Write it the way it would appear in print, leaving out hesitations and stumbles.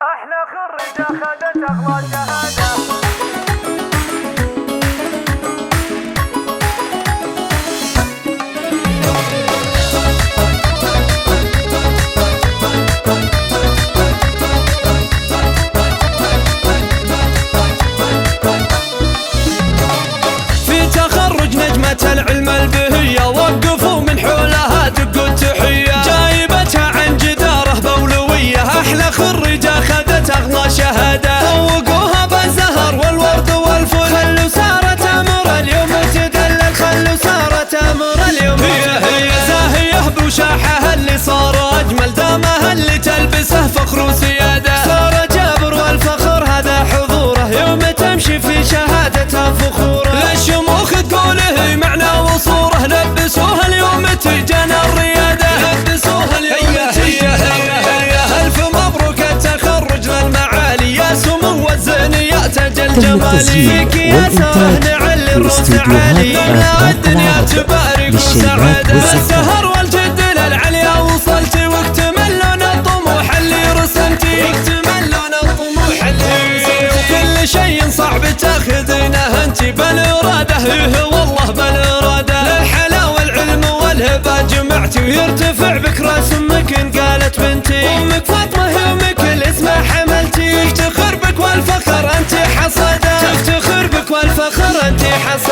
أحلى خريجة خدت أغلى شهادة. في تخرج نجمة العلم البهية وقفوا من حولها دقوا التحية، جايبتها عن جدارة بولوية. أحلى خريجة خدت أغلى شهادة، فوقوها بالزهر والورد والفل، خلوا سارة أمر اليوم تدلل، خلوا سارة أمر اليوم هي زاهية بوشاحها اللي صار أجمل، دامها اللي تلبسه فخر وسيادة. سارة جابر والفخر هذا حضوره، يوم تمشي في شهادتها فخوره. للشموخ تقوله معنى وصوره، لبسوها اليوم تجانا الريادة، لبسوها اليوم تجانا الريادة. ألف مبروك التخرج للمعالي، يا سمو والزينيات أجل جمالي. فيك يا ساره نعلي الروس عالي، لا الدنيا تبارك وسعادة. السهر والجد للعليا وصلتي، واكتمل لون الطموح اللي رسمتي، واكتمل لون الطموح اللي رسمتي. وكل شيء صعب تاخذينه انتي بالإرادة، والله بالإرادة. للحلا والعلم والهبة جمعتي، ويرتفع بك راس امك ان قالت بنتي. امك فاطمة يومك الاسم حملتي، تفتخر بك والفخر انتي حصادة، تفتخر بك والفخر انتي حصادة.